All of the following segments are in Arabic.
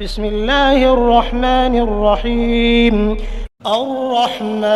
بسم الله الرحمن الرحيم. الرحمن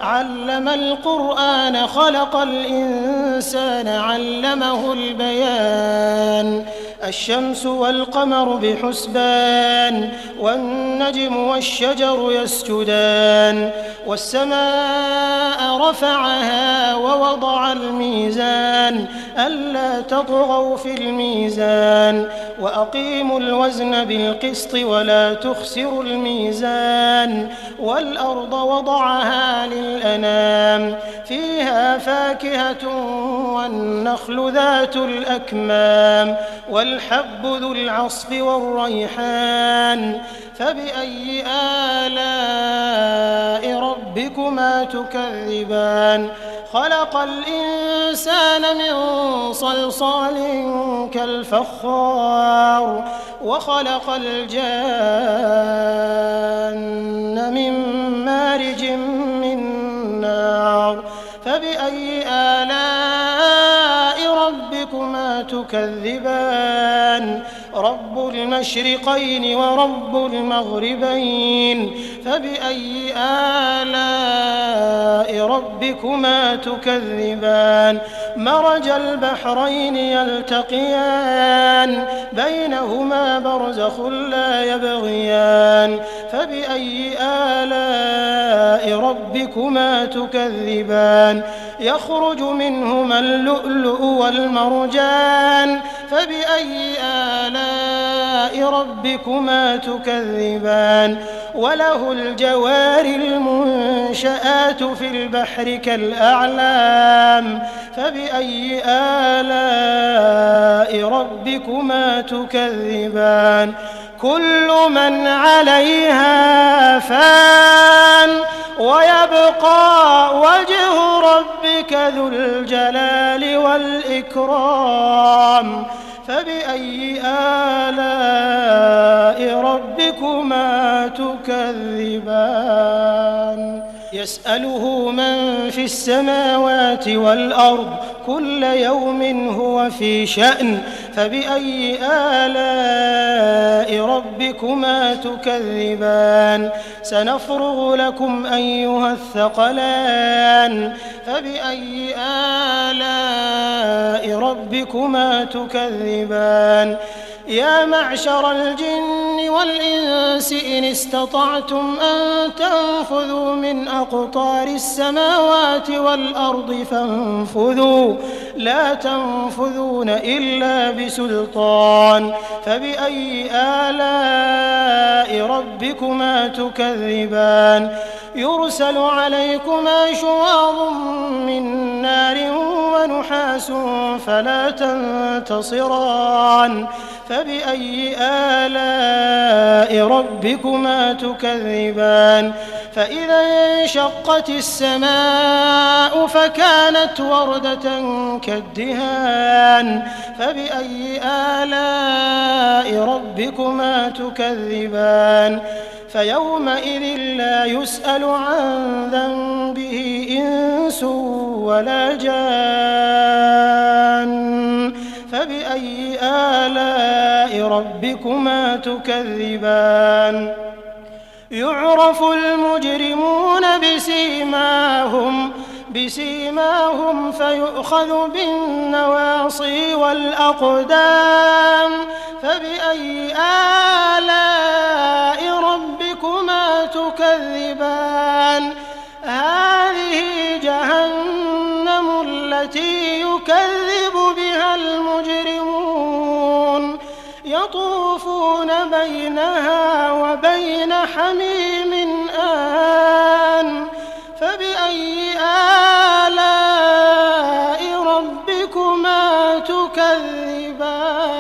علم القرآن خلق الإنسان علمه البيان. الشمس والقمر بحسبان والنجم والشجر يسجدان والسماء رفعها ووضع الميزان ألا تطغوا في الميزان وأقيموا الوزن بالقسط ولا تخسروا الميزان والأرض وضعها للأنام فيها فاكهة والنخل ذات الأكمام والحب ذو العصف والريحان فبأي آلاء ربكما تكذبان. خلق الإنسان من صلصال كالفخار وخلق الجان من مارج من نار فبأي آلاء ربكما تكذبان. رب المشرقين ورب المغربين فبأي آلاء ربكما تكذبان. مرج البحرين يلتقيان بينهما برزخ لا يبغيان فبأي آلاء ربكما تكذبان. يخرج منهما اللؤلؤ والمرجان فبأي آلاء ربكما تكذبان. وله الجوار المنشآت في البحر كالأعلام فبأي آلاء ربكما تكذبان. كل من عليها فان ويبقى وجه ربك ذو الجلال والإكرام فبأي آلاء ربكما تكذبان. يسأله من في السماوات والأرض كل يوم هو في شأن فبأي آلاء ربكما تكذبان. سنفرغ لكم أيها الثقلان فبأي آلاء ربكما تكذبان. يا معشر الجن والإنس إن استطعتم أن تنفذوا من أقطار السماوات والأرض فانفذوا لا تنفذون إلا بسلطان فبأي آلاء ربكما تكذبان. يرسل عليكما شواظ من نار ونحاس فلا تنتصران فبأي آلاء ربكما تكذبان. فإذا انشقت السماء فكانت وردة كالدهان فبأي آلاء ربكما تكذبان. فيومئذ لا يسأل عن ذنبه إنس ولا جان فبأي آلاء ربكما تكذبان. يعرف المجرمون بسيماهم فيؤخذ بالنواصي والأقدام فبأي آلاء ربكما تكذبان. هذه جهنم التي يكذب بها المجرمون يطوفون بينها وبين حميم آن فبأي آلاء ربكما تكذبان.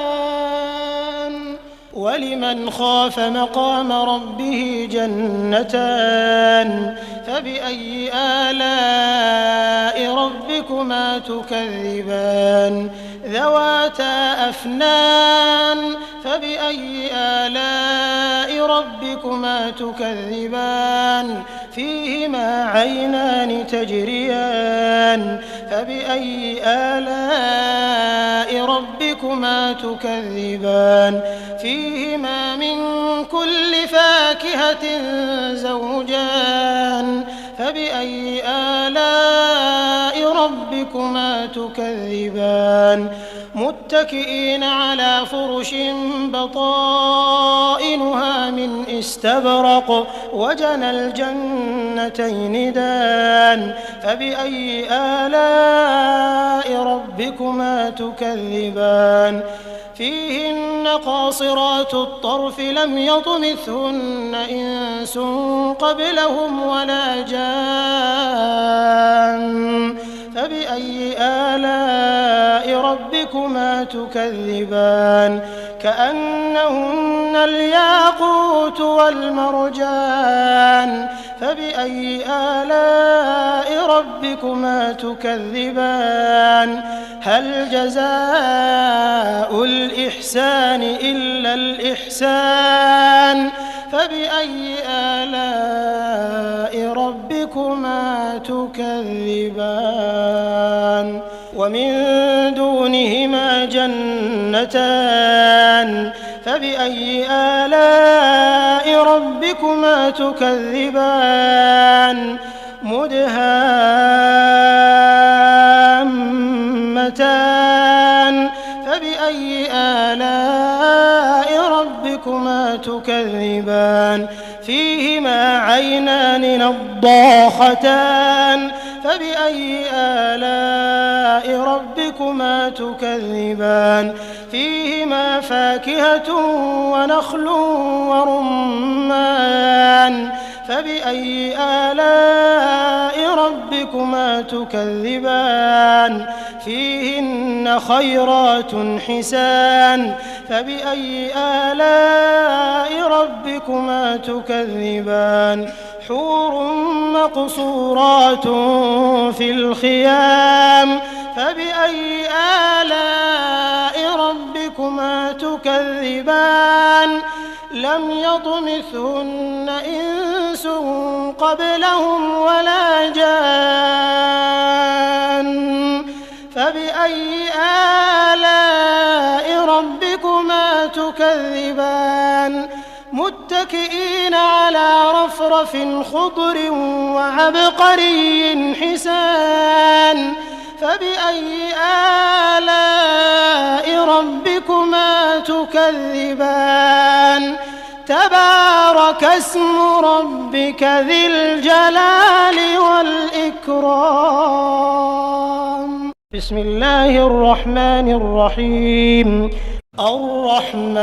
ولمن خاف مقام ربه جنتان فبأي آلاء ربكما تكذبان. ذواتا أفنان فبأي آلاء ربكما تكذبان فيهما عينان تجريان فبأي آلاء ربكما تكذبان فيهما من كل فاكهة زوجان فبأي آلاء ربكما تكذبان متكئين على فرش بطائنها من استبرق وجنى الجنتين دان فبأي آلاء ربكما تكذبان فيهن قاصرات الطرف لم يطمثهن إنس قبلهم ولا جان فبأي آلاء ربكما تكذبان كأنهن الياقوت والمرجان فبأي آلاء ربكما تكذبان هل جزاء الإحسان إلا الإحسان فبأي آلاء ربكما تكذبان ومن دونهما جنتان فبأي آلاء ربكما تكذبان مدهامتان فبأي آلاء ربكما تكذبان فيهما عينان نضاختان فبأي آلاء ربكما تكذبان فيهما فاكهة ونخل ورمان فبأي آلاء ربكما تكذبان فيهن خيرات حسان فبأي آلاء ربكما تكذبان حور مقصورات في الخيام فبأي آلاء ربكما تكذبان لم يطمثهن إنس قبلهم ولا جان فبأي آلاء ربكما تكذبان متكئين على رفرف خضر وعبقري حسان فبأي آلاء ربكما تكذبان تبارك اسم ربك ذي الجلال والإكرام بسم الله الرحمن الرحيم الرحمن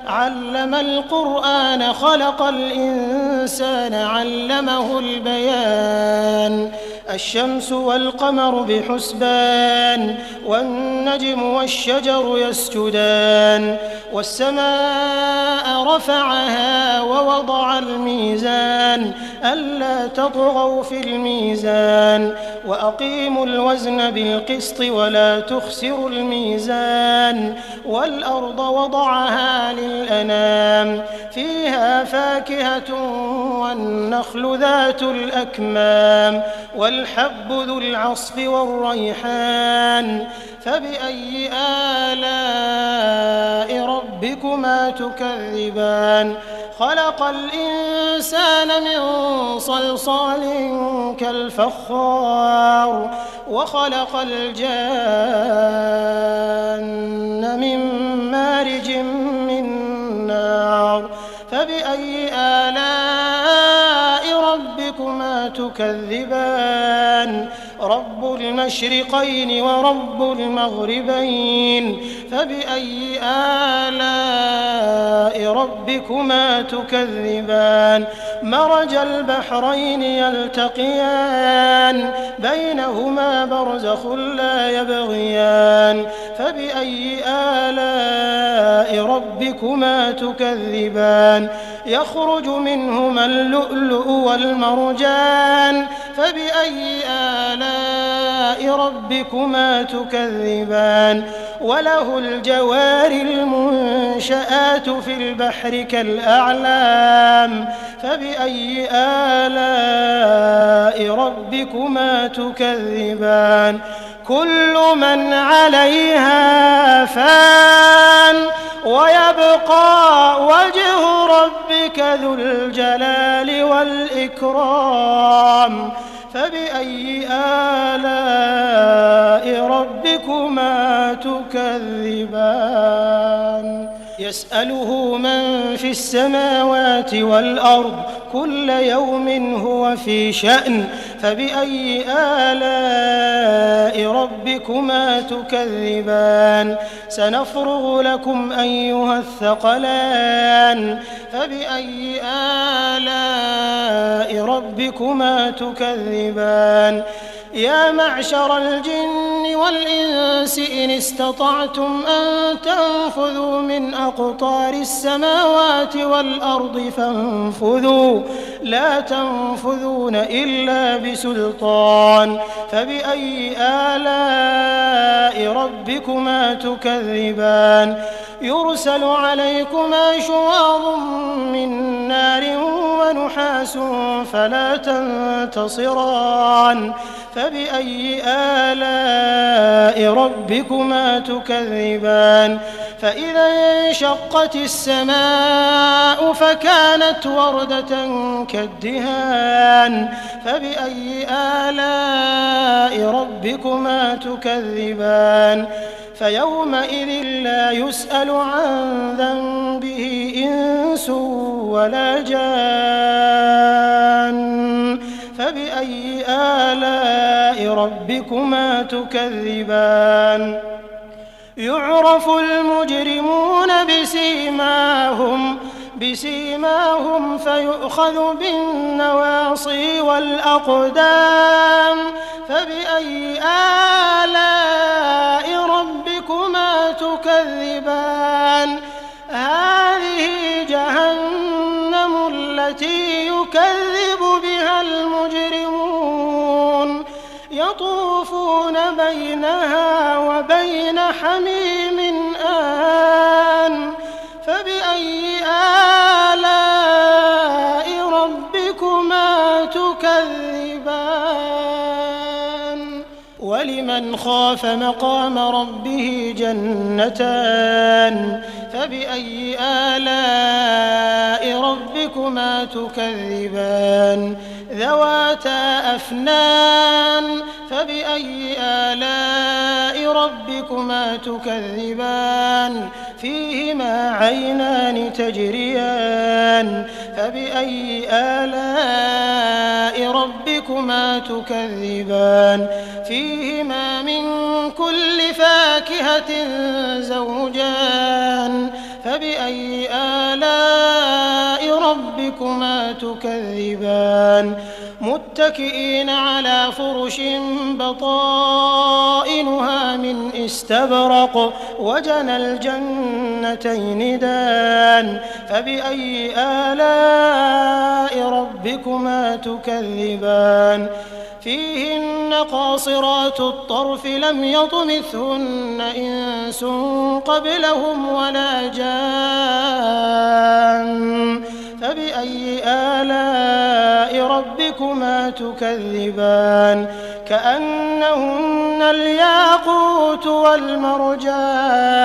علم القرآن خلق الإنسان علمه البيان الشمس والقمر بحسبان والنجم والشجر يسجدان والسماء رفعها ووضع الميزان ألا تطغوا في الميزان وأقيموا الوزن بالقسط ولا تخسروا الميزان والأرض وضعها للأنام فيها فاكهة والنخل ذات الأكمام والحب ذو العصف والريحان فبأي آلاء ربكما تكذبان خلق الإنسان من صلصال كالفخار وخلق الجان من مارج من نار فبأي آلاء ربكما تكذبان رب المشرقين ورب المغربين فبأي آلاء ربكما تكذبان مرج البحرين يلتقيان بينهما برزخ لا يبغيان فبأي آلاء ربكما تكذبان يخرج منهما اللؤلؤ والمرجان فبأي آلاء ربكما تكذبان وله الجوار والمنشآت في البحر كالأعلام فبأي آلاء ربكما تكذبان كل من عليها فان ويبقى وجه ربك ذو الجلال والإكرام فبأي آلاء ربكما تكذبان يسأله من في السماوات والأرض كل يوم هو في شأن فبأي آلاء ربكما تكذبان سنفرغ لكم أيها الثقلان فبأي آلاء ربكما تكذبان يا معشر الجن والإنس إن استطعتم أن تنفذوا من أقطار السماوات والأرض فانفذوا لا تنفذون إلا بسلطان فبأي آلاء ربكما تكذبان يرسل عليكما شواظ من نار ونحاس فلا تنتصران فبأي آلاء ربكما تكذبان فإذا انشقت السماء فكانت وردة كالدهان فبأي آلاء ربكما تكذبان فيومئذ لا يسأل عن ذنبه إنس ولا جان فبأي آلاء ربكما تكذبان يعرف المجرمون بسيماهم فيؤخذ بالنواصي والأقدام فبأي آلاء ربكما تكذبان هذه جهنم التي يكذب بها المجرمون يطوفون بينها وبين حميم آن فبأي آلاء ربكما تكذبان ولمن خاف مقام ربه جنتان فبأي آلاء ربكما تكذبان ذواتا أفنان فبأي آلاء ربكما تكذبان فيهما عينان تجريان فبأي آلاء ربكما تكذبان فيهما من كل فاكهة زوجان فبأي آلاء ربكما تكذبان متكئين على فرش بطائنها من استبرق وجنى الجنتين دان فبأي آلاء ربكما تكذبان فيهن قاصرات الطرف لم يطمثهن إنس قبلهم ولا جان فبأي آلاء ربكما تكذبان كأنهن الياقوت والمرجان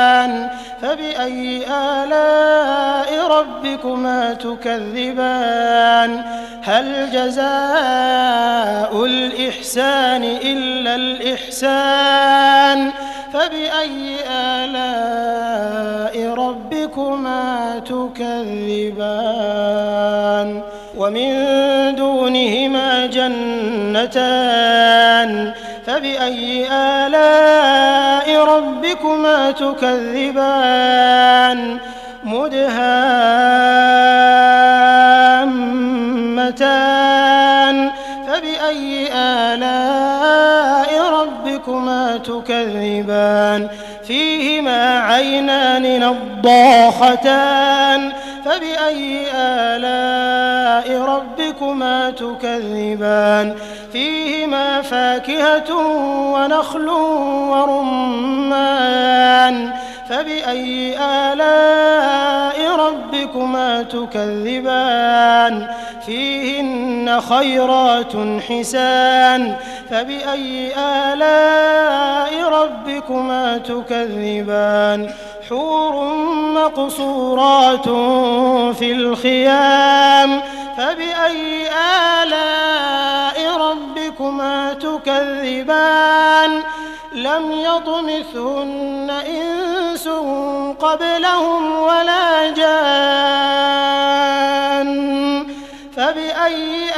فبأي آلاء ربكما تكذبان هل جزاء الإحسان إلا الإحسان فبأي آلاء ربكما تكذبان ومن دونهما جنتان فبأي آلاء ربكما تكذبان مدهامتان فبأي آلاء ربكما تكذبان فيهما عينان نضاختان فبأي آلاء ربكما تكذبان فيهما فاكهة ونخل ورمان فبأي آلاء ربكما تكذبان فيهن خيرات حسان فبأي آلاء ربكما تكذبان حور مقصورات في الخيام فبأي آلاء ربكما تكذبان لم يطمثهن إنس قبلهم ولا جان فبأي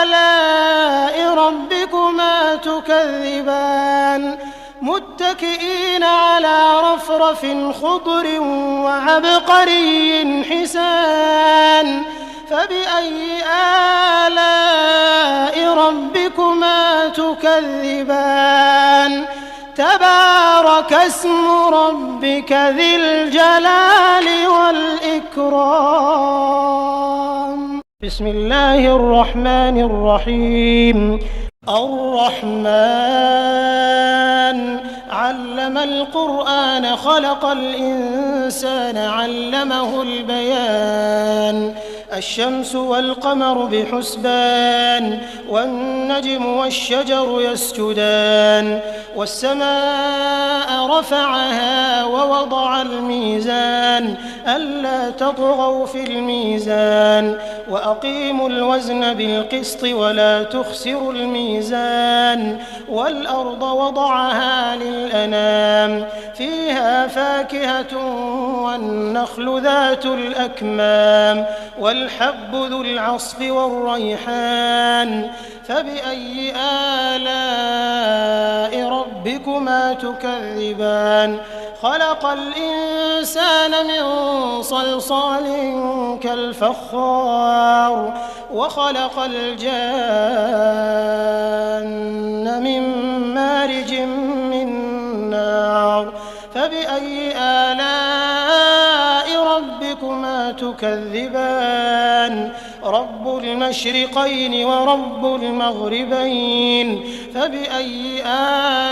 آلاء ربكما تكذبان متكئين على رفرف خضر وعبقري حسان فبأي آلاء ربكما تكذبان تبارك اسم ربك ذي الجلال والإكرام بسم الله الرحمن الرحيم الرحمن علم القرآن خلق الإنسان علمه البيان الشمس والقمر بحسبان والنجم والشجر يسجدان والسماء رفعها ووضع الميزان ألا تطغوا في الميزان وأقيموا الوزن بالقسط ولا تخسروا الميزان والأرض وضعها للأنام فيها فاكهة والنخل ذات الأكمام والحب ذو العصف والريحان فبأي آلاء ربكما تكذبان خلق الإنسان من صلصال كالفخار وخلق الجان من مارج من نار فبأي آلاء ربكما تكذبان رب المشرقين ورب المغربين فبأي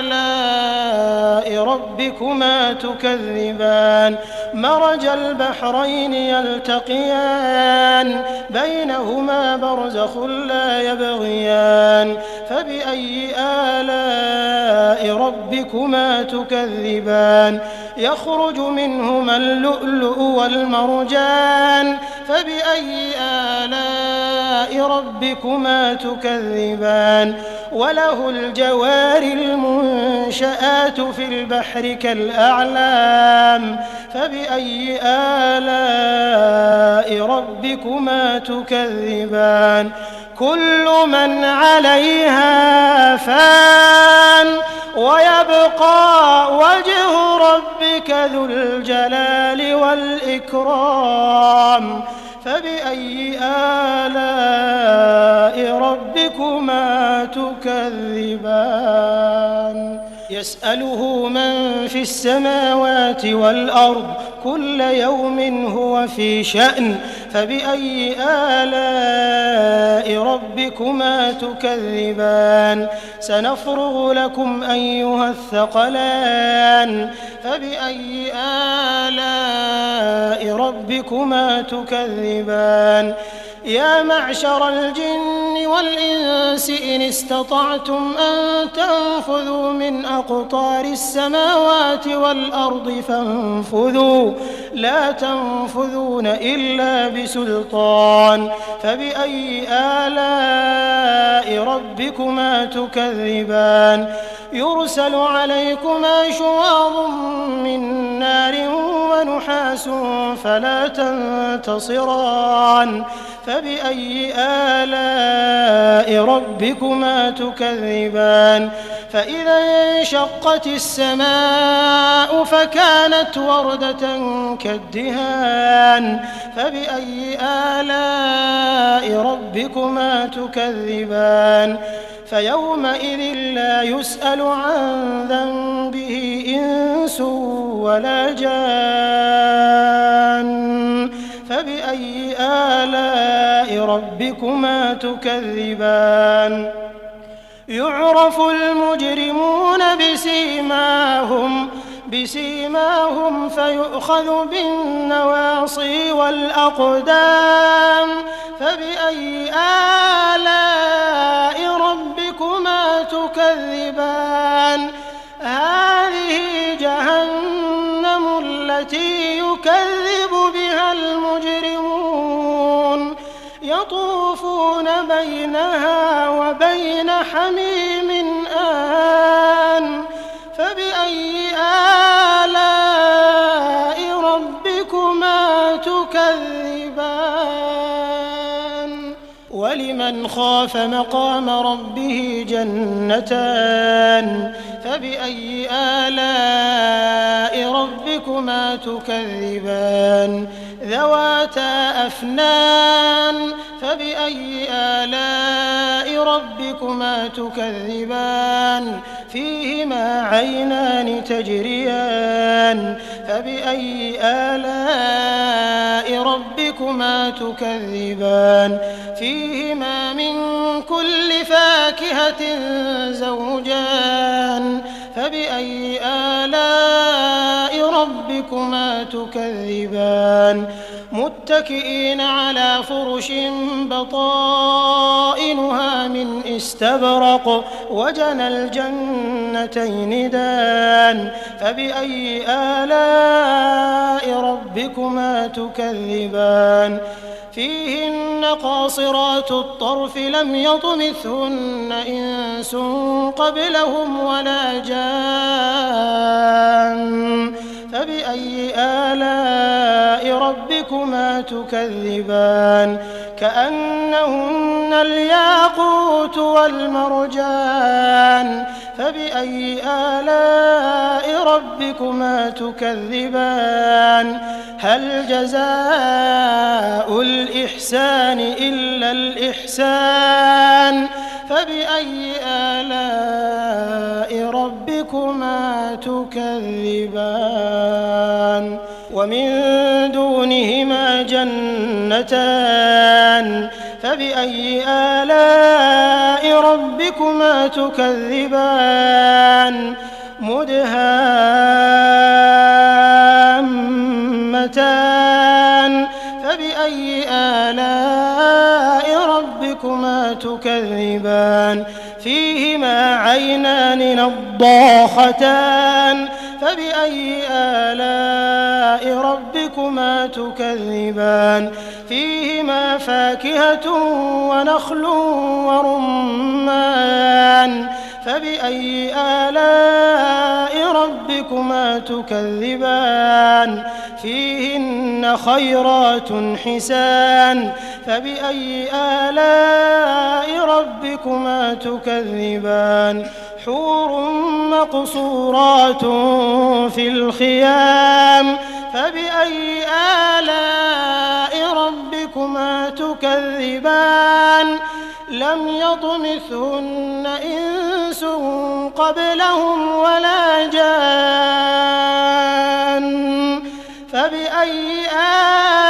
آلاء ربكما تكذبان مرج البحرين يلتقيان بينهما برزخ لا يبغيان فبأي آلاء ربكما تكذبان يخرج منهما اللؤلؤ والمرجان فبأي آلاء ربكما تكذبان وله الجوار المنشآت في البحر كالأعلام فبأي آلاء ربكما تكذبان كل من عليها فان ويبقى وجه ربك ذو الجلال والإكرام فبأي آلاء ربكما تكذبان يسأله من في السماوات والأرض كل يوم هو في شأن فبأي آلاء ربكما تكذبان سنفرغ لكم أيها الثقلان فبأي آلاء ربكما تكذبان يا معشر الجن والإنس إن استطعتم أن تنفذوا من أقطار السماوات والأرض فانفذوا لا تنفذون إلا بسلطان فبأي آلاء ربكما تكذبان يرسل عليكما شواظ من نار ونحاس فلا تنتصران فبأي آلاء ربكما تكذبان فإذا انشقت السماء فكانت وردة كالدهان فبأي آلاء ربكما تكذبان فيومئذ لا يسأل عن ذنبه إنس ولا جان فبأي آلاء ربكما تكذبان يعرف المجرمون بسيماهم فيؤخذ بالنواصي والأقدام فبأي آلاء ربكما تكذبان هذه جهنم التي يكذب بها المجرمون يطوفون بينها وبين حميم آن فبأي آلاء ربكما تكذبان ولمن خاف مقام ربه جنتان فبأي آلاء ربكما تكذبان ذواتا أفنان فبأي آلاء ربكما تكذبان فيهما عينان تجريان فبأي آلاء ربكما تكذبان فيهما من كل فاكهة زوجان فبأي آلاء ربكما تكذبان متكئين على فرش بطائنها من استبرق وجنى الجنتين دان فبأي آلاء ربكما تكذبان فيهن قاصرات الطرف لم يطمثهن إنس قبلهم ولا جان فبأي آلاء ربكما تكذبان كأنهن الياقوت والمرجان فبأي آلاء ربكما تكذبان هل جزاء الإحسان إلا الإحسان فبأي آلاء ربكما تكذبان ومن دونهما جنتان فبأي آلاء ربكما تكذبان مدهامتان فبأي آلاء ربكما تكذبان فيهما عينان نضاختان فبأي آلاء ربكما تكذبان فيهما فاكهة ونخل ورمان فبأي آلاء ربكما تكذبان فيهن خيرات حسان فبأي آلاء ربكما تكذبان حور مقصورات في الخيام فبأي آلاء ربكما تكذبان لم يطمثهن إنس قبلهم ولا جان فبأي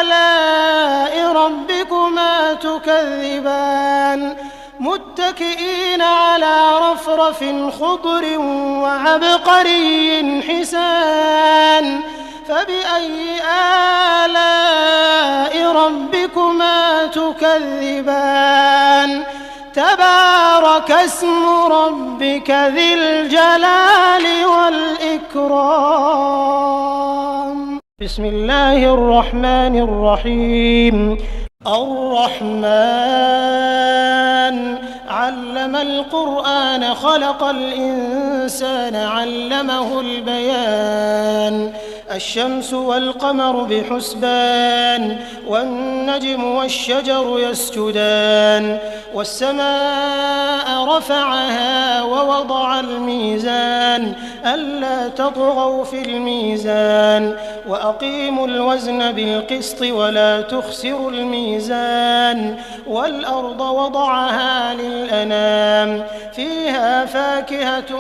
آلاء ربكما تكذبان متكئين على رفرف خضر وعبقري حسان فبأي آلاء ربكما تكذبان تبارك اسم ربك ذي الجلال والإكرام بسم الله الرحمن الرحيم الرحمن علم القرآن خلق الإنسان علمه البيان الشمس والقمر بحسبان والنجم والشجر يسجدان والسماء رفعها ووضع الميزان ألا تطغوا في الميزان وأقيموا الوزن بالقسط ولا تخسروا الميزان والأرض وضعها للأنام فيها فاكهة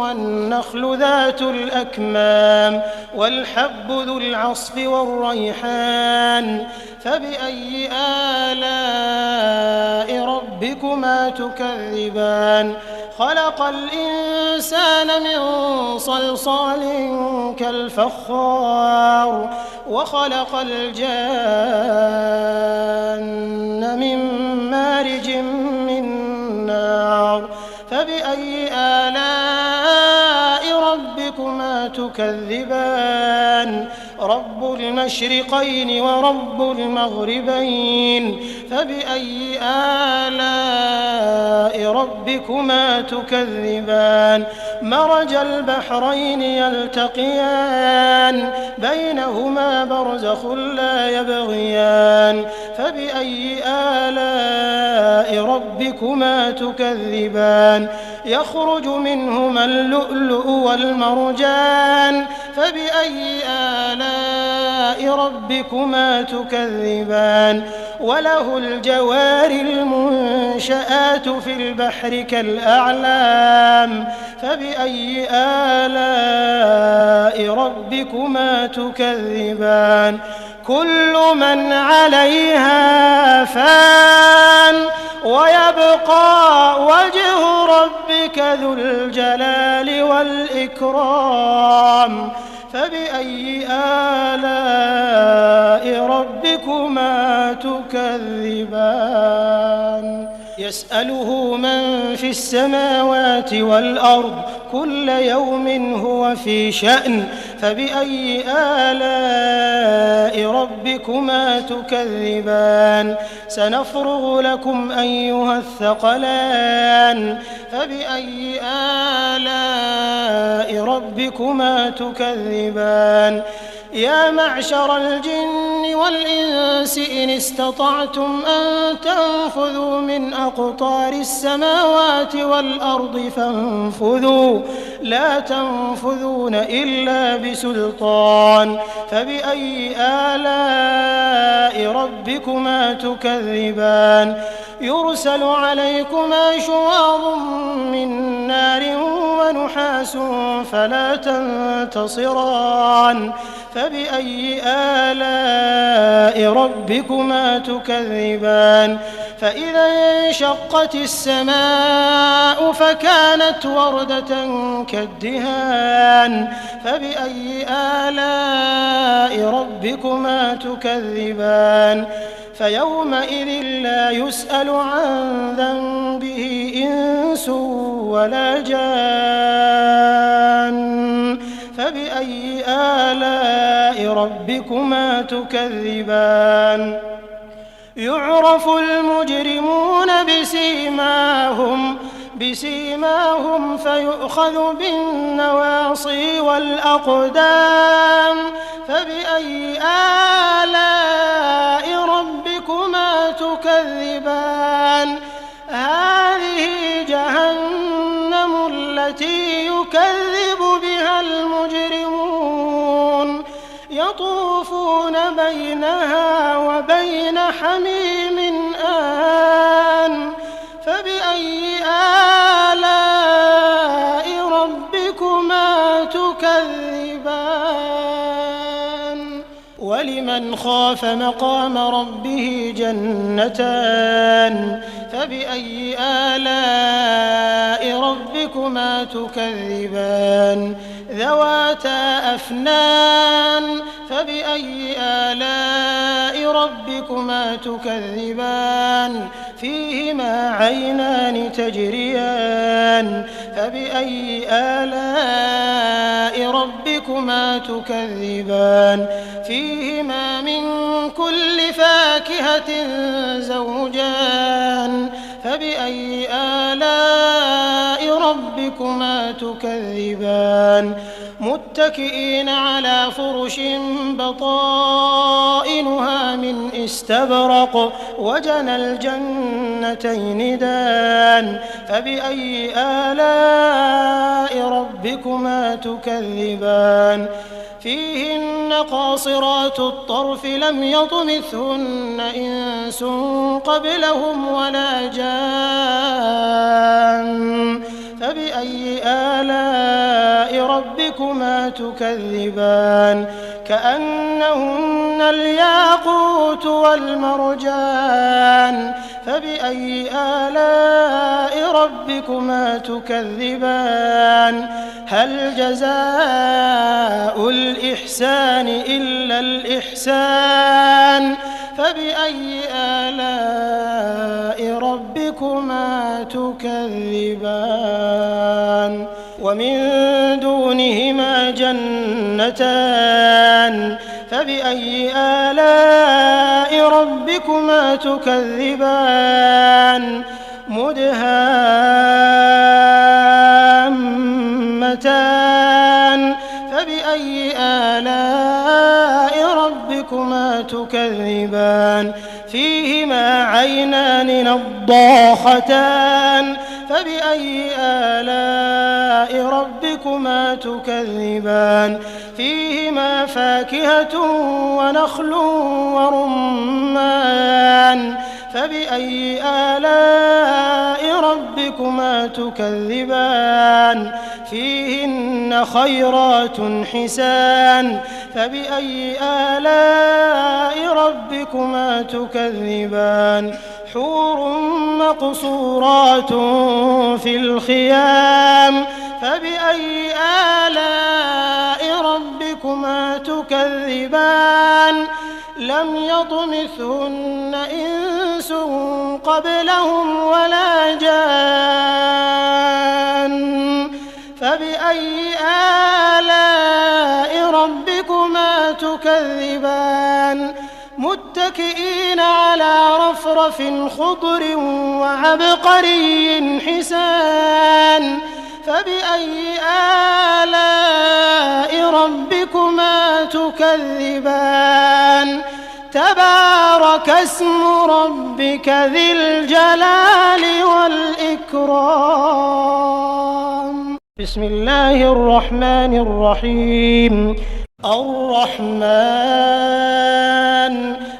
والنخل ذات الأكمام والحب ذو العصف والريحان فبأي آلاء ربكما تكذبان خلق الإنسان من صلصال كالفخار وخلق الجان من مارج من نار فبأي آلاء ربكما تكذبان رب المشرقين ورب المغربين فبأي آلاء ربكما تكذبان مرج البحرين يلتقيان بينهما برزخ لا يبغيان فبأي آلاء ربكما تكذبان يخرج منهما اللؤلؤ والمرجان فبأي آلاء ربكما تكذبان وله الجوار المنشآت في البحر كالأعلام فبأي آلاء ربكما تكذبان كل من عليها فان ويبقى وجه ربك ذو الجلال والإكرام فبأي آلاء ربكما تكذبان يسأله من في السماوات والأرض كل يوم هو في شأن فبأي آلاء ربكما تكذبان سنفرغ لكم أيها الثقلان فبأي آلاء ربكما تكذبان يا معشر الجن والإنس إن استطعتم أن تنفذوا من أقطار السماوات والأرض فانفذوا لا تنفذون إلا بسلطان فبأي آلاء ربكما تكذبان يرسل عليكما شواظ من نار ونحاس فلا تنتصران فبأي آلاء ربكما تكذبان فإذا انشقت السماء فكانت وردة كالدهان فبأي آلاء ربكما تكذبان فيومئذ لا يسأل عن ذنبه إنس ولا جان فبأي آلاء ربكما تكذبان يعرف المجرمون بسيماهم فيؤخذ بالنواصي والأقدام فبأي آلاء ربكما تكذبان هذه جهنم التي يكذب بها المجرمون يطوفون بينها وبين حميم آن فبأي آلاء ربكما تكذبان ولمن خاف مقام ربه جنتان فبأي آلاء ربكما تكذبان ذواتا أفنان فبأي آلاء ربكما تكذبان فيهما عينان تجريان فبأي آلاء ربكما تكذبان فيهما من كل فاكهة زوجان فبأي آلاء ربكما تكذبان متكئين على فرش بطائنها من استبرق وجنى الجنتين دان فبأي آلاء ربكما تكذبان فيهن قاصرات الطرف لم يطمثهن إنس قبلهم ولا جان فبأي آلاء ربكما تكذبان كأنهن الياقوت والمرجان فبأي آلاء ربكما تكذبان هل جزاء الإحسان إلا الإحسان فبأي آلاء ربكما تكذبان ومن دونهما جنتان فبأي آلاء ربكما تكذبان مدهامتان فبأي آلاء ربكما تكذبان فيهما عينان نضاختان فبأي آلاء ربكما تكذبان فيهما فاكهة ونخل ورمان فبأي آلاء ربكما تكذبان فيهن خيرات حسان فبأي آلاء ربكما تكذبان حور مقصورات في الخيام فبأي آلاء ربكما تكذبان لم يطمثهن إنس قبلهم ولا جان فبأي آلاء ربكما تكذبان متكئين على رفرف خضر وعبقري حسان فبأي آلاء ربكما تكذبان تبارك اسم ربك ذي الجلال والإكرام بسم الله الرحمن الرحيم الرحمن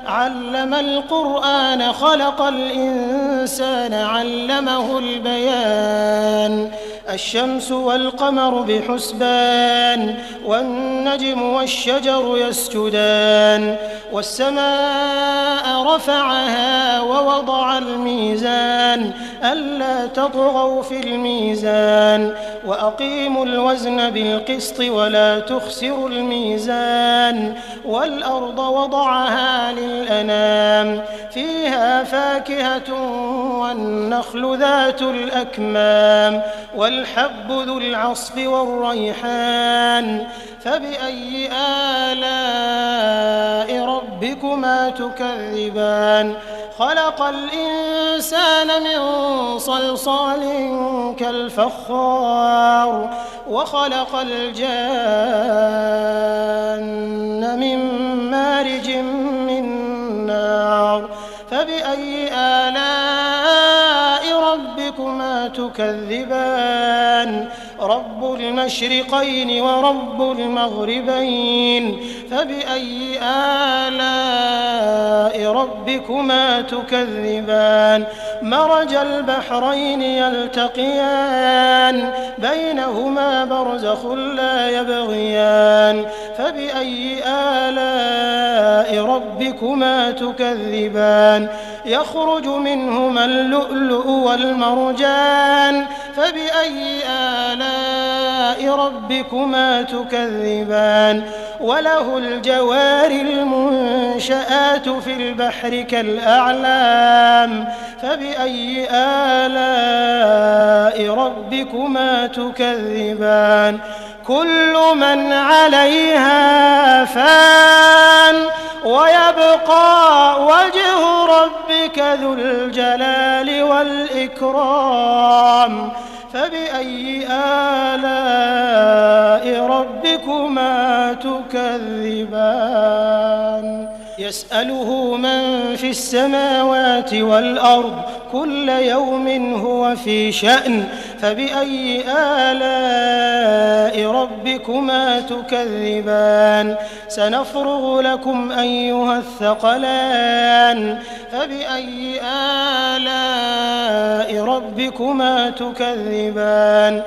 علم القرآن خلق الإنسان علمه البيان الشمس والقمر بحسبان والنجم والشجر يسجدان والسماء رفعها ووضع الميزان ألا تطغوا في الميزان وأقيموا الوزن بالقسط ولا تخسروا الميزان والأرض وضعها للأنام فيها فاكهة والنخل ذات الأكمام والحب ذو العصف والريحان فبأي آلاء ربكما تكذبان خلق الإنسان من صلصال كالفخار وخلق الجان من مارج من نار فبأي آلاء ربكما تكذبان رب المشرقين ورب المغربين فبأي آلاء ربكما تكذبان مرج البحرين يلتقيان بينهما برزخ لا يبغيان فبأي آلاء ربكما تكذبان يخرج منهما اللؤلؤ والمرجان فبأي آلاء ربكما تكذبان وله الجوار المنشآت في البحر كالأعلام فبأي آلاء ربكما تكذبان كل من عليها فان ويبقى وجه ربك ذو الجلال والإكرام فبأي آلاء ربكما تكذبان يسأله من في السماوات والأرض كل يوم هو في شأن فبأي آلاء ربكما تكذبان سنفرغ لكم أيها الثقلان فبأي آلاء ربكما تكذبان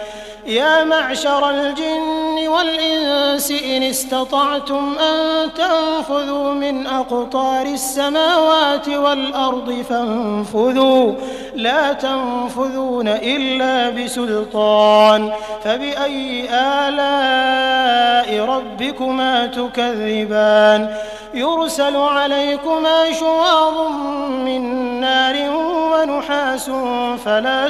يا معشر الجن والإنس إن استطعتم أن تنفذوا من أقطار السماوات والأرض فانفذوا لا تنفذون إلا بسلطان فبأي آلاء ربكما تكذبان يرسل عليكما شواظ من نار ونحاس فلا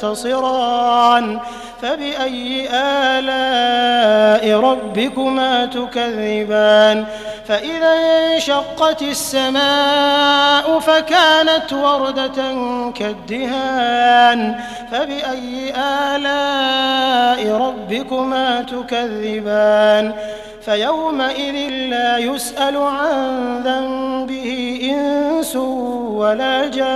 تنتصران فبأي آلاء ربكما تكذبان فإذا انشقت السماء فكانت وردة كالدهان فبأي آلاء ربكما تكذبان فيومئذ لا يسأل عن ذنبه إنس ولا جان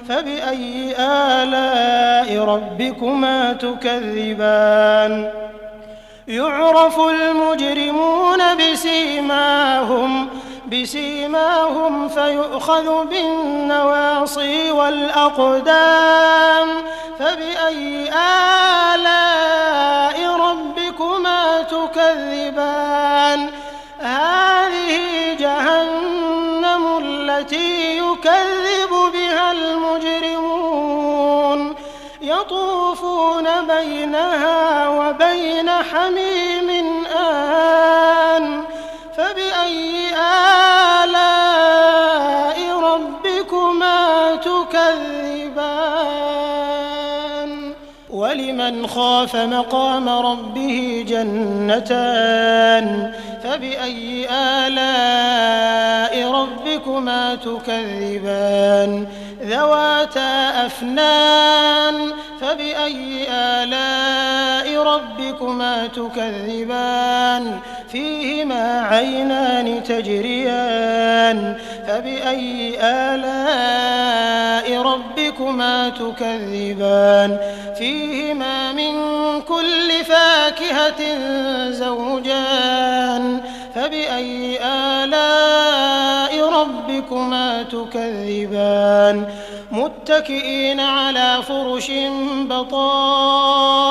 فبأي آلاء ربكما تكذبان يعرف المجرمون بسيماهم فيؤخذ بالنواصي والأقدام فبأي آلاء ربكما تكذبان هذه جهنم التي يكذب بها المجرمون يطوفون بينها وبين حميم آن فبأي آلاء ربكما تكذبان ولمن خاف مقام ربه جنتان فبأي آلاء ربكما تكذبان ذواتا أفنان فبأي آلاء ربكما تكذبان فيهما عينان تجريان فبأي آلاء ربكما تكذبان فيهما من كل فاكهة زوجان فبأي آلاء ربكما تكذبان متكئين على فرش بطائنها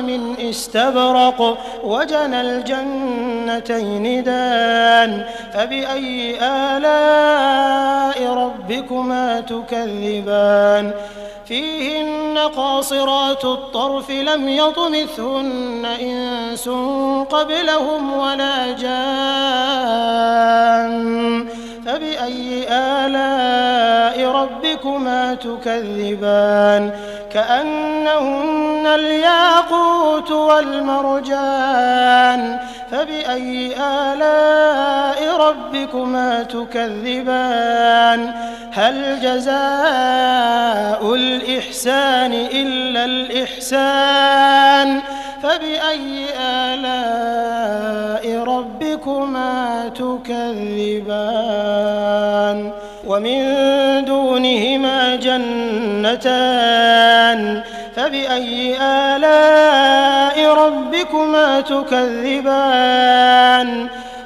من استبرق وجنى الجنتين دان فبأي آلاء ربكما تكذبان فيهن قاصرات الطرف لم يطمثهن إنس قبلهم ولا جان فبأي آلاء ربكما تكذبان كأنهن الياقوت والمرجان فبأي آلاء ربكما تكذبان هل جزاء الإحسان إلا الإحسان فبأي آلاء ربكما تكذبان ومن دونهما جنتان فبأي آلاء ربكما تكذبان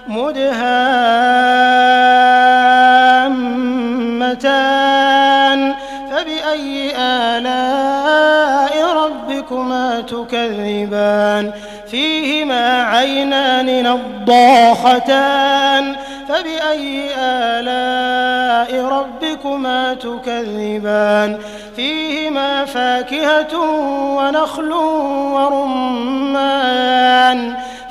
مدهامتان فبأي آلاء ربكما تكذبان فيهما عينان نضاختان فبأي آلاء ربكما تكذبان فيهما فاكهة ونخل ورمان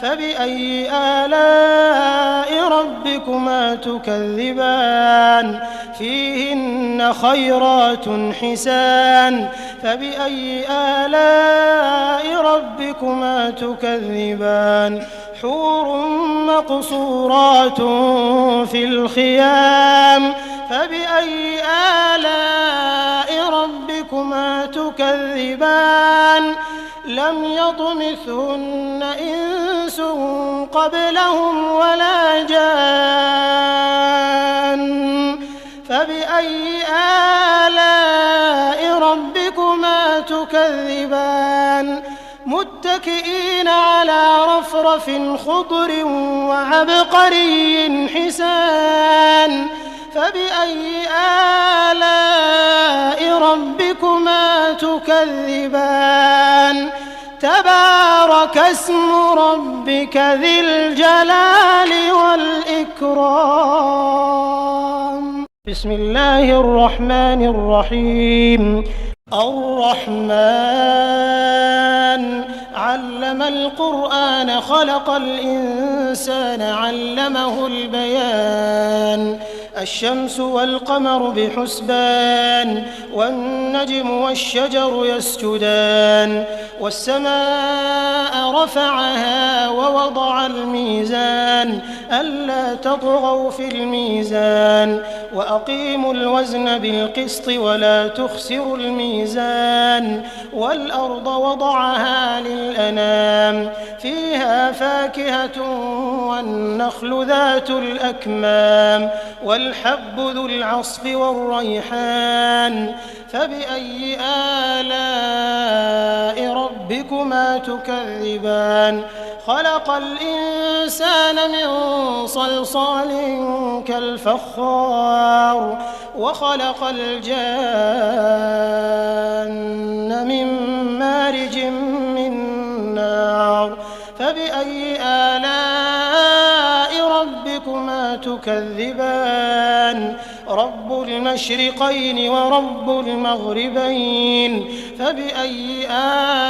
فبأي آلاء ربكما تكذبان فيهن خيرات حسان فبأي آلاء ربكما تكذبان حور مقصورات في الخيام فبأي آلاء ربكما تكذبان لم يطمثهن إنس قبلهم ولا جان فبأي آلاء ربكما تكذبان متكئين على رفرف خضر وعبقري حسان فبأي آلاء ربكما تكذبان تبارك اسم ربك ذي الجلال والإكرام. بسم الله الرحمن الرحيم. الرحمن علم القرآن خلق الإنسان علمه البيان الشمس والقمر بحسبان والنجم والشجر يسجدان والسماء رفعها ووضع الميزان ألا تطغوا في الميزان وأقيموا الوزن بالقسط ولا تخسروا الميزان والأرض وضعها للأنام فيها فاكهة والنخل ذات الأكمام والحب ذو العصف والريحان فبأي آلاء ربكما تكذبان خلق الإنسان من صلصال كالفخار وخلق الجان من مارج من نار فبأي آلاء ربكما تكذبان رب المشرقين ورب المغربين فبأي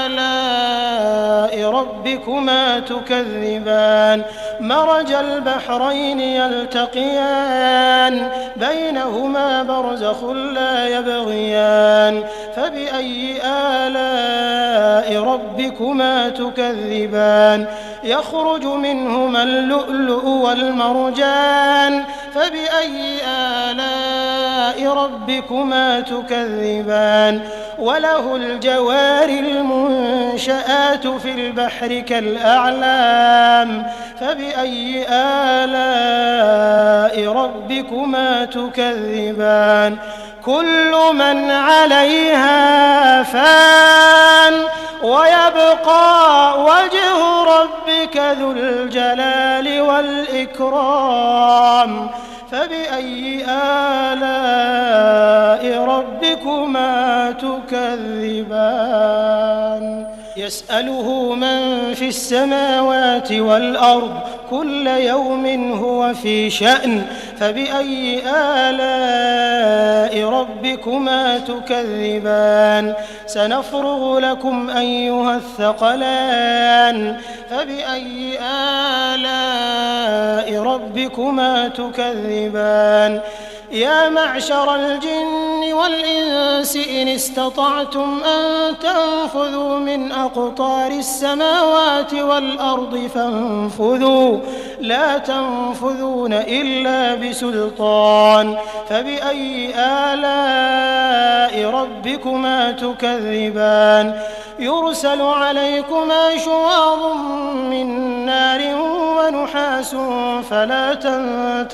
آلاء ربكما تكذبان مرج البحرين يلتقيان بينهما برزخ لا يبغيان فبأي آلاء ربكما تكذبان يخرج منهما اللؤلؤ والمرجان فبأي آلاء ربكما تكذبان وله الجوار المنشآت في البحر كالأعلام فبأي آلاء ربكما تكذبان كل من عليها فان ويبقى وجه ربك ذو الجلال والإكرام فبأي آلاء ربكما تكذبان يسأله من في السماوات والأرض كل يوم هو في شأن فبأي آلاء ربكما تكذبان سنفرغ لكم أيها الثقلان فبأي آلاء ربكما تكذبان يا معشر الجن والإنس إن استطعتم أن تنفذوا من أقطار السماوات والأرض فانفذوا لا تنفذون إلا بسلطان فبأي آلاء ربكما تكذبان يرسل عليكما شواظ من نار ونحاس فلا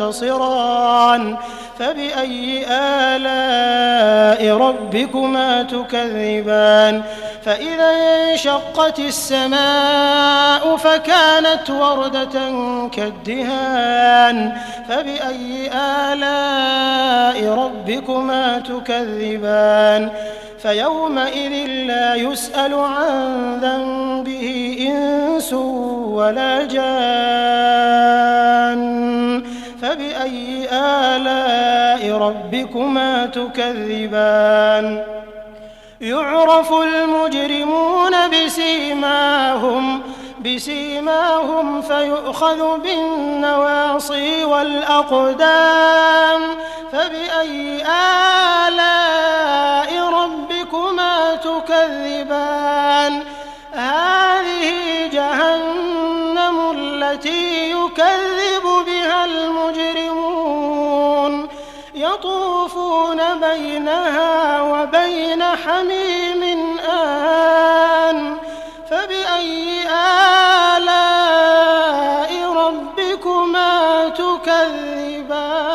تنتصران فبأي آلاء ربكما تكذبان فإذا انشقت السماء فكانت وردة كالدهان فبأي آلاء ربكما تكذبان فيومئذ لا يسأل عن ذنبه إنس ولا جان فبأي آلاء ربكما تكذبان يعرف المجرمون بسيماهم فيؤخذ بالنواصي والأقدام فبأي آلاء ربكما تكذبان هذه جهنم التي يكذب بها المجرمون يطوفون بينها وبين حميم آن فبأي آلاء ربكما تكذبان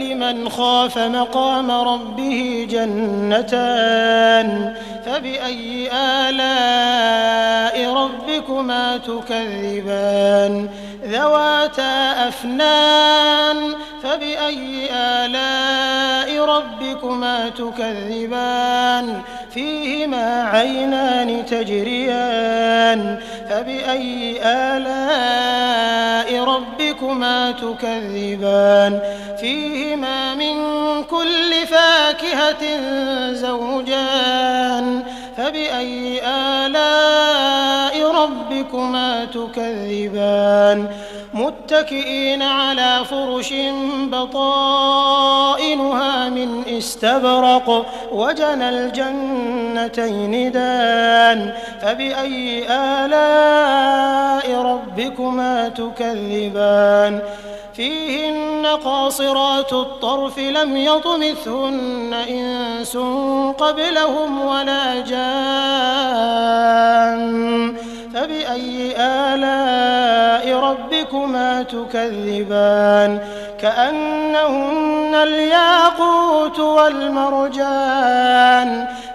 ولمن خاف مقام ربه جنتان فبأي آلاء ربكما تكذبان ذواتا أفنان فبأي آلاء ربكما تكذبان فيهما عينان تجريان فبأي آلاء ربكما تكذبان فيهما من كل فاكهة زوجان فبأي آلاء ربكما تكذبان متكئين على فرش بطائنها من استبرق وجنى الجنتين دان فبأي آلاء ربكما تكذبان فيهن قاصرات الطرف لم يطمثهن إنس قبلهم ولا جان فبأي آلاء ربكما تكذبان كأنهن الياقوت والمرجان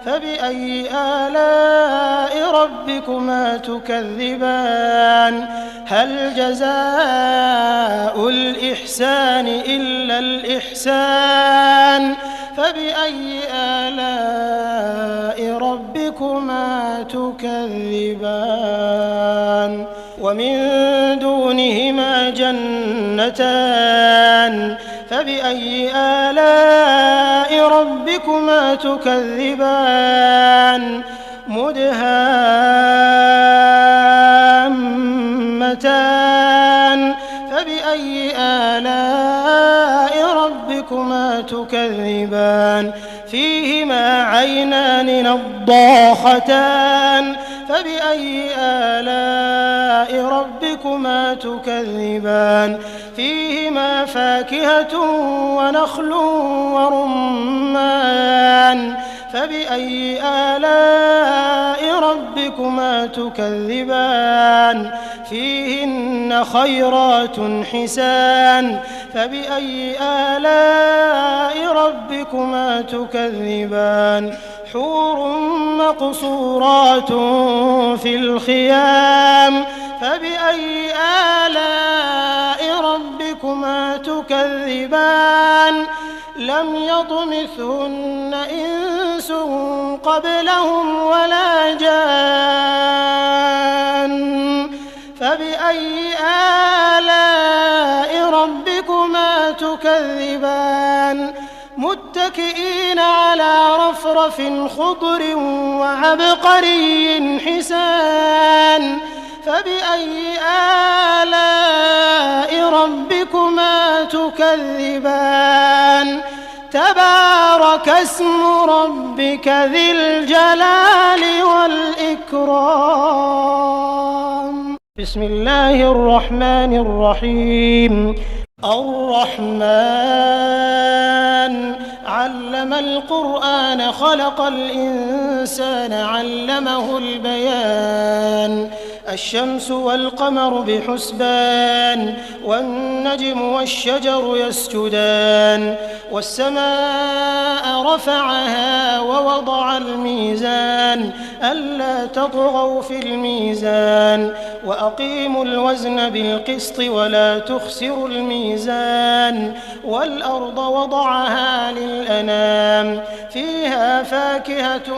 فبأي آلاء ربكما تكذبان هل جزاء الإحسان إلا الإحسان فبأي آلاء ربكما تكذبان ومن دونهما جنتان فبأي آلاء ربكما تكذبان مدهامتان فبأي آلاء ربكما تكذبان فيهما عينان نضاختان فبأي آلاء ربكما تكذبان فيهما فاكهة ونخل ورمان فبأي آلاء ربكما تكذبان فيهن خيرات حسان فبأي آلاء ربكما تكذبان حور مقصورات في الخيام فبأي آلاء ربكما تكذبان لم يطمثهن إنس قبلهم ولا جان فبأي آلاء ربكما تكذبان متكئين على رفرف خضر وعبقري حسان فبأي آلاء ربكما تكذبان تبارك اسم ربك ذي الجلال والإكرام بسم الله الرحمن الرحيم الرحمن علم القرآن خلق الإنسان علمه البيان الشمس والقمر بحسبان والنجم والشجر يسجدان والسماء رفعها ووضع الميزان ألا تطغوا في الميزان وأقيموا الوزن بالقسط ولا تخسروا الميزان والأرض وضعها للأنام فيها فاكهة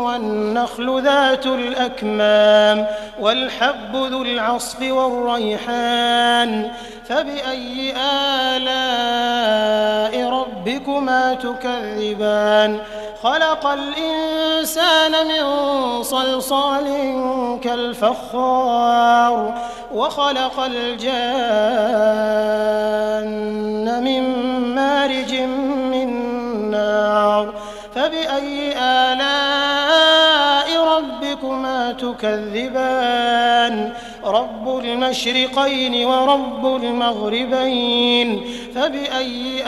والنخل ذات الأكمام والحب ذو العصف والريحان فبأي آلاء ربكما تكذبان خلق الإنسان من صلصال كالفخار وخلق الجان من مارج من نار فبأي آلاء ربكما تكذبان رب المشرقين ورب المغربين فبأي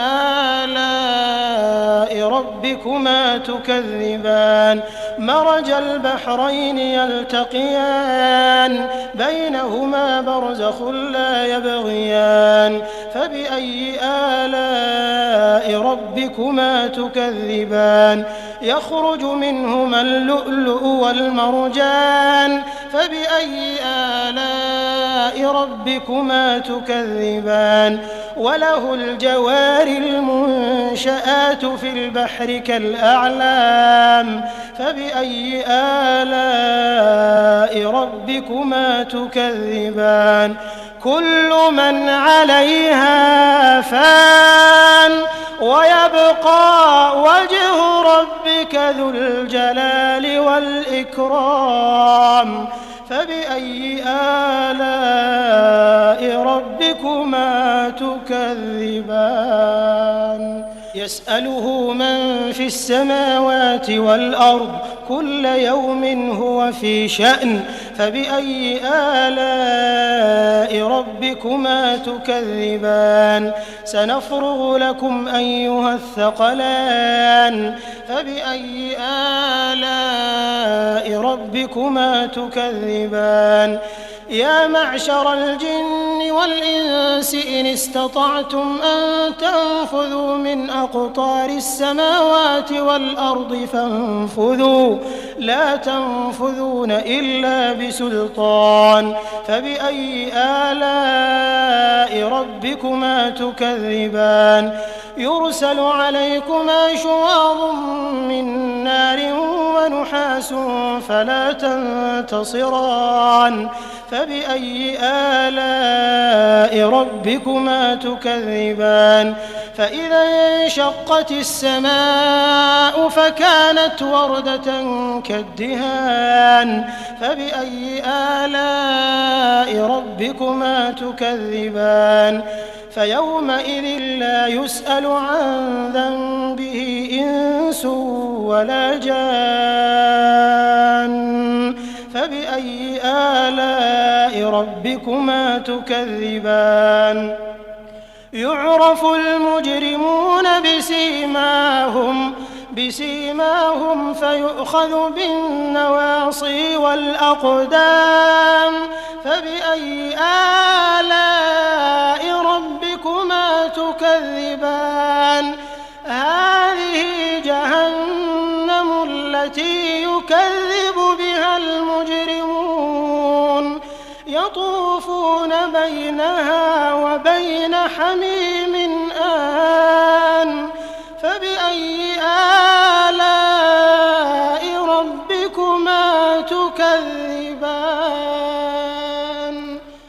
آلاء ربكما تكذبان مرج البحرين يلتقيان بينهما برزخ لا يبغيان فبأي آلاء ربكما تكذبان يخرج منهما اللؤلؤ والمرجان فبأي آلاء ربكما تكذبان وله الجوار المنشآت في البحر كالأعلام فبأي آلاء ربكما تكذبان كل من عليها فان ويبقى وجه ربك ذو الجلال والإكرام فبأي آلاء ربكما تكذبان يسأله من في السماوات والأرض كل يوم هو في شأن فبأي آلاء ربكما تكذبان سنفرغ لكم أيها الثقلان فبأي آلاء ربكما تكذبان يا معشر الجن والإنس إن استطعتم أن تنفذوا من أقطار السماوات والأرض فانفذوا لا تنفذون إلا بسلطان فبأي آلاء ربكما تكذبان يرسل عليكما شواظ من نار ونحاس فلا تنتصران فبأي آلاء ربكما تكذبان فإذا انشقت السماء فكانت وردة كالدهان فبأي آلاء ربكما تكذبان فيومئذ لا يسأل عن ذنبه إنس ولا جان فبأي آلاء ربكما تكذبان يعرف المجرمون بسيماهم فيؤخذ بالنواصي والأقدام فبأي آلاء ربكما تكذبان هذه جهنم التي يكذب بها المجرمون يطوفون بينها وبين حميم آن فبأي آلاء ربكما تكذبان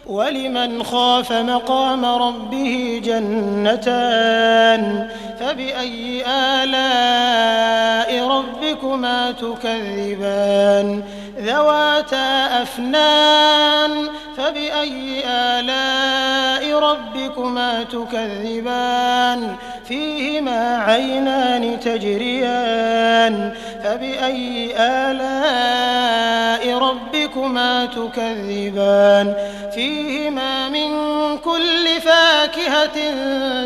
ولمن خاف مقام ربه جنتان فبأي آلاء ربكما تكذبان ذواتا أفنان فبأي آلاء ربكما تكذبان فيهما عينان تجريان فبأي آلاء ربكما تكذبان فيهما من كل فاكهة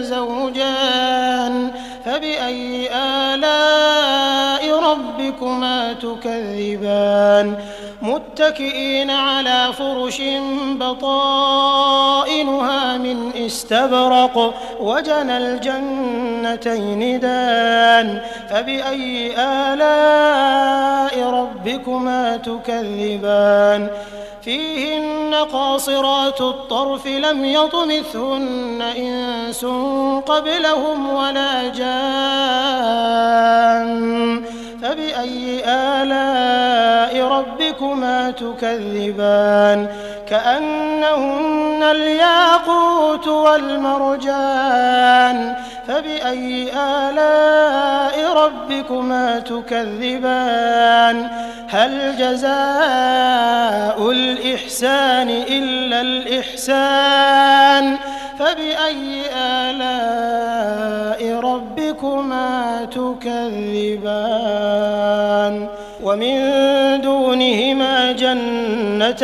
زوجان فبأي آلاء ربكما تكذبان متكئين على فرش بطائنها من استبرق وجنى الجنتين دان فبأي آلاء ربكما تكذبان فيهن قاصرات الطرف لم يطمثهن إنس قبلهم ولا جان فبأي آلاء ربكما تكذبان كأنهن الياقوت والمرجان فبأي آلاء ربكما تكذبان هل جزاء الإحسان إلا الإحسان فبأي آلاء ربكما تكذبان ومن دونهما جنتان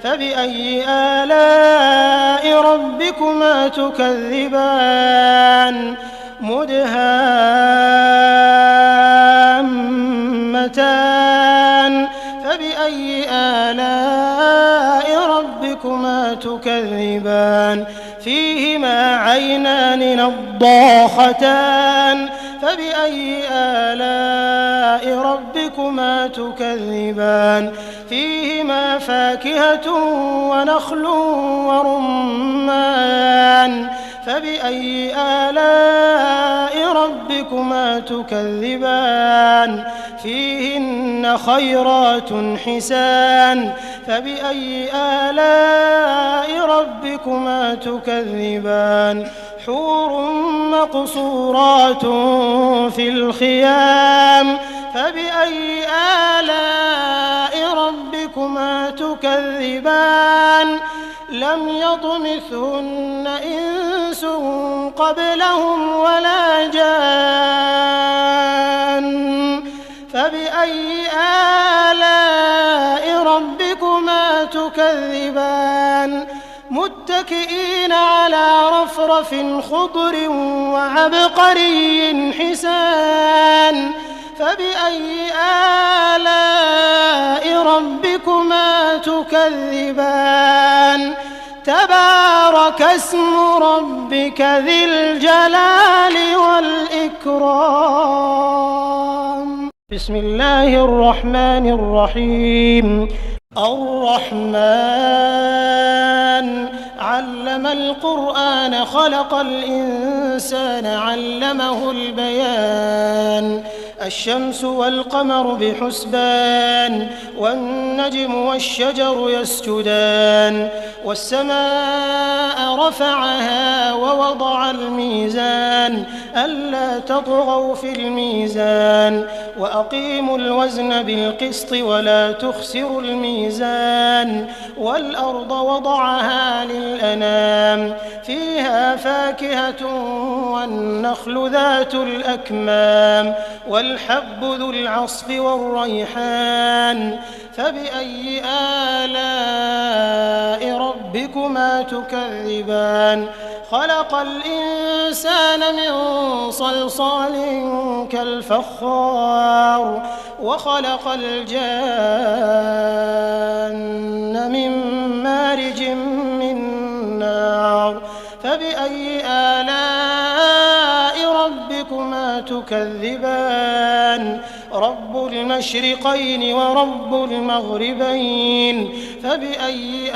فبأي آلاء ربكما تكذبان مدهامتان فبأي آلاء ربكما ربكما تكذبان فيهما عينان نضاختان فبأي آلاء ربكما تكذبان فيهما فاكهة ونخل ورمان فبأي آلاء ربكما تكذبان فيهن خيرات حسان فبأي آلاء ربكما تكذبان حور مقصورات في الخيام فبأي آلاء ربكما تكذبان لم يطمثهن إنس قبلهم ولا جان فبأي آلاء ربكما تكذبان متكئين على رفرف خضر وعبقري حسان فبأي آلاء ربكما تكذبان تبارك اسم ربك ذي الجلال والإكرام بسم الله الرحمن الرحيم الرحمن علم القرآن خلق الإنسان علمه البيان الشمس والقمر بحسبان والنجم والشجر يسجدان والسماء رفعها ووضع الميزان ألا تطغوا في الميزان وأقيموا الوزن بالقسط ولا تخسروا الميزان والأرض وضعها للأنام فيها فاكهة والنخل ذات الأكمام والحب ذو العصف والريحان فبأي آلاء ربكما تكذبان خلق الإنسان من صلصال كالفخار وخلق الجان من مارج من نار فبأي آلاء ربكما تكذبان رب المشرقين ورب المغربين فبأي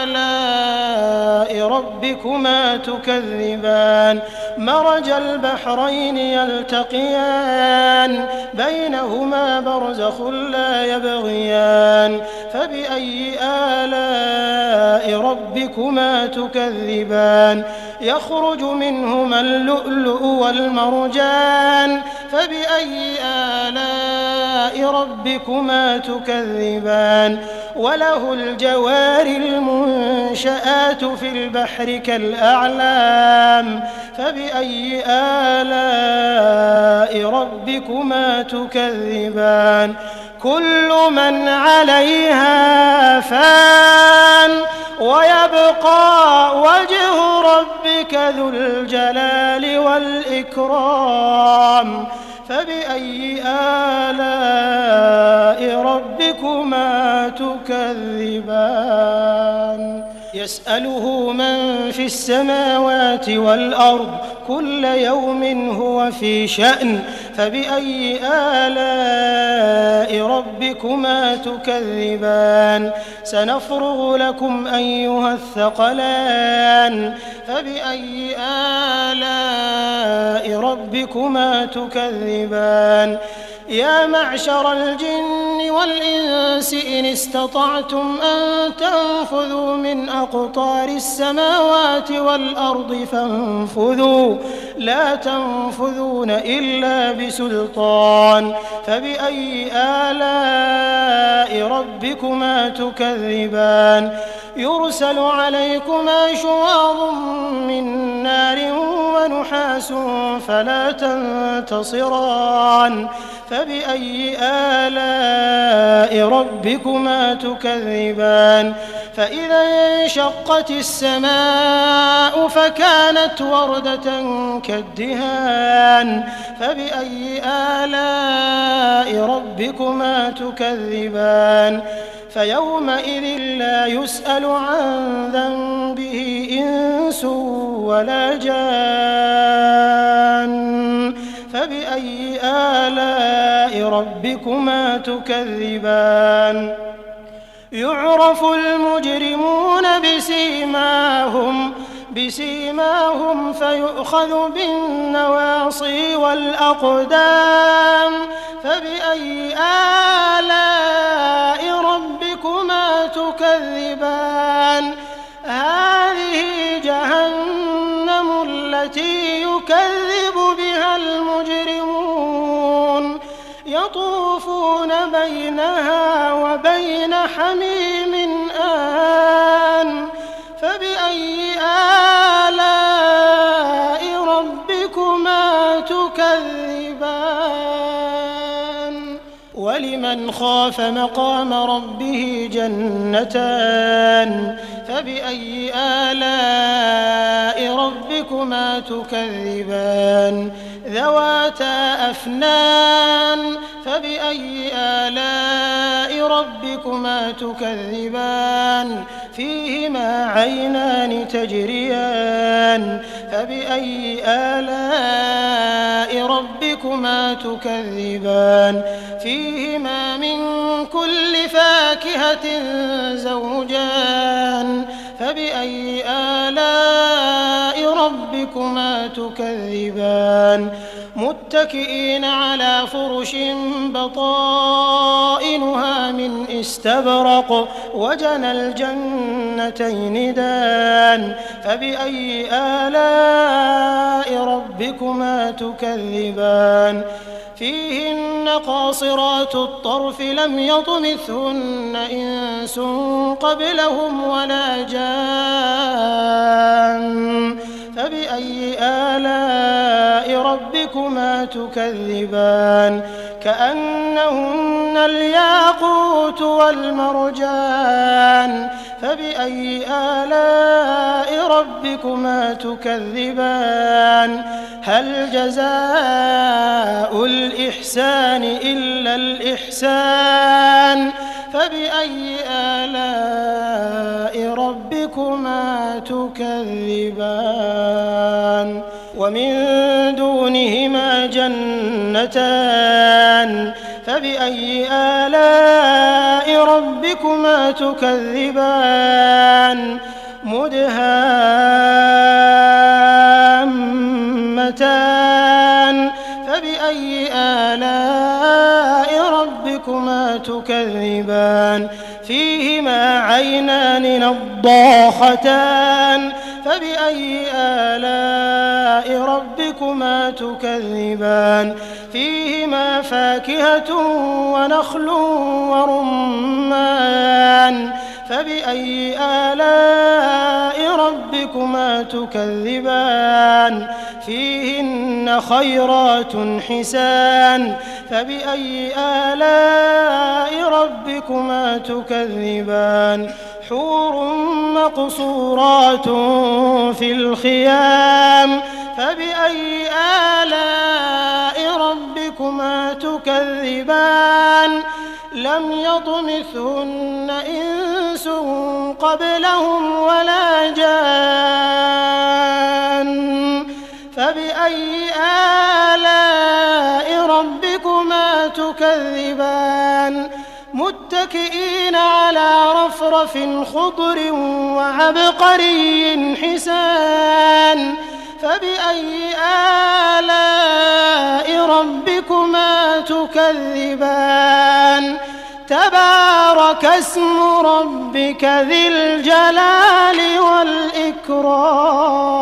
آلاء ربكما تكذبان مرج البحرين يلتقيان بينهما برزخ لا يبغيان فبأي آلاء ربكما تكذبان يخرج منهما اللؤلؤ والمرجان فبأي آلاء ربكما تكذبان وله الجوار المنشآت في البحر كالأعلام فبأي آلاء ربكما تكذبان كل من عليها فان ويبقى وجه ربك ذو الجلال والإكرام فبأي آلاء ربكما تكذبان يسأله من في السماوات والأرض كل يوم هو في شأن فبأي آلاء ربكما تكذبان سنفرغ لكم أيها الثقلان فبأي آلاء ربكما تكذبان يا معشر الجن والإنس إن استطعتم أن تنفذوا من أقطار السماوات والأرض فانفذوا لا تنفذون إلا بسلطان فبأي آلاء ربكما تكذبان يرسل عليكما شواظ من نار ونحاس فلا تنتصران فبأي آلاء ربكما تكذبان فإذا انشقت السماء فكانت وردة كالدهان فبأي آلاء ربكما تكذبان فيومئذ لا يسأل عن ذنبه إنس ولا جان فبأي آلاء ربكما تكذبان يعرف المجرمون بسيماهم فيؤخذ بالنواصي والأقدام فبأي آلاء ربكما تكذبان هذه جهنم التي يكذب بها المجرمون يطوفون بينها وبين حميم آن فبأي آلاء ربكما تكذبان ولمن خاف مقام ربه جنتان فبأي آلاء ربكما تكذبان ذواتا أفنان فبأي آلاء ربكما تكذبان فيهما عينان تجريان فبأي آلاء ربكما تكذبان فيهما من كل فاكهة زوجان فبأي آلاء ربكما تكذبان متكئين على فرش بطائنها من استبرق وجنى الجنتين دان فبأي آلاء ربكما تكذبان فيهن قاصرات الطرف لم يطمثهن إنس قبلهم ولا جان فبأي آلاء ربكما تكذبان كأنهن الياقوت والمرجان فبأي آلاء ربكما تكذبان هل جزاء الإحسان إلا الإحسان فبأي آلاء ربكما تكذبان ومن دونهما جنتان فبأي آلاء ربكما تكذبان مدهامتان فبأي آلاء ربكما تكذبان فيهما عينان نضاختان فبأي آلاء ربكما تكذبان فيهما فاكهة ونخل ورمان فبأي آلاء ربكما تكذبان فيهن خيرات حسان فبأي آلاء ربكما تكذبان حور مقصورات في الخيام فبأي آلاء ربكما تكذبان لم يطمثهن إنس قبلهم ولا جان فبأي آلاء ربكما تكذبان متكئين على رفرف خضر وعبقري حسان فبأي آلاء ربكما تكذبان تبارك اسم ربك ذي الجلال والإكرام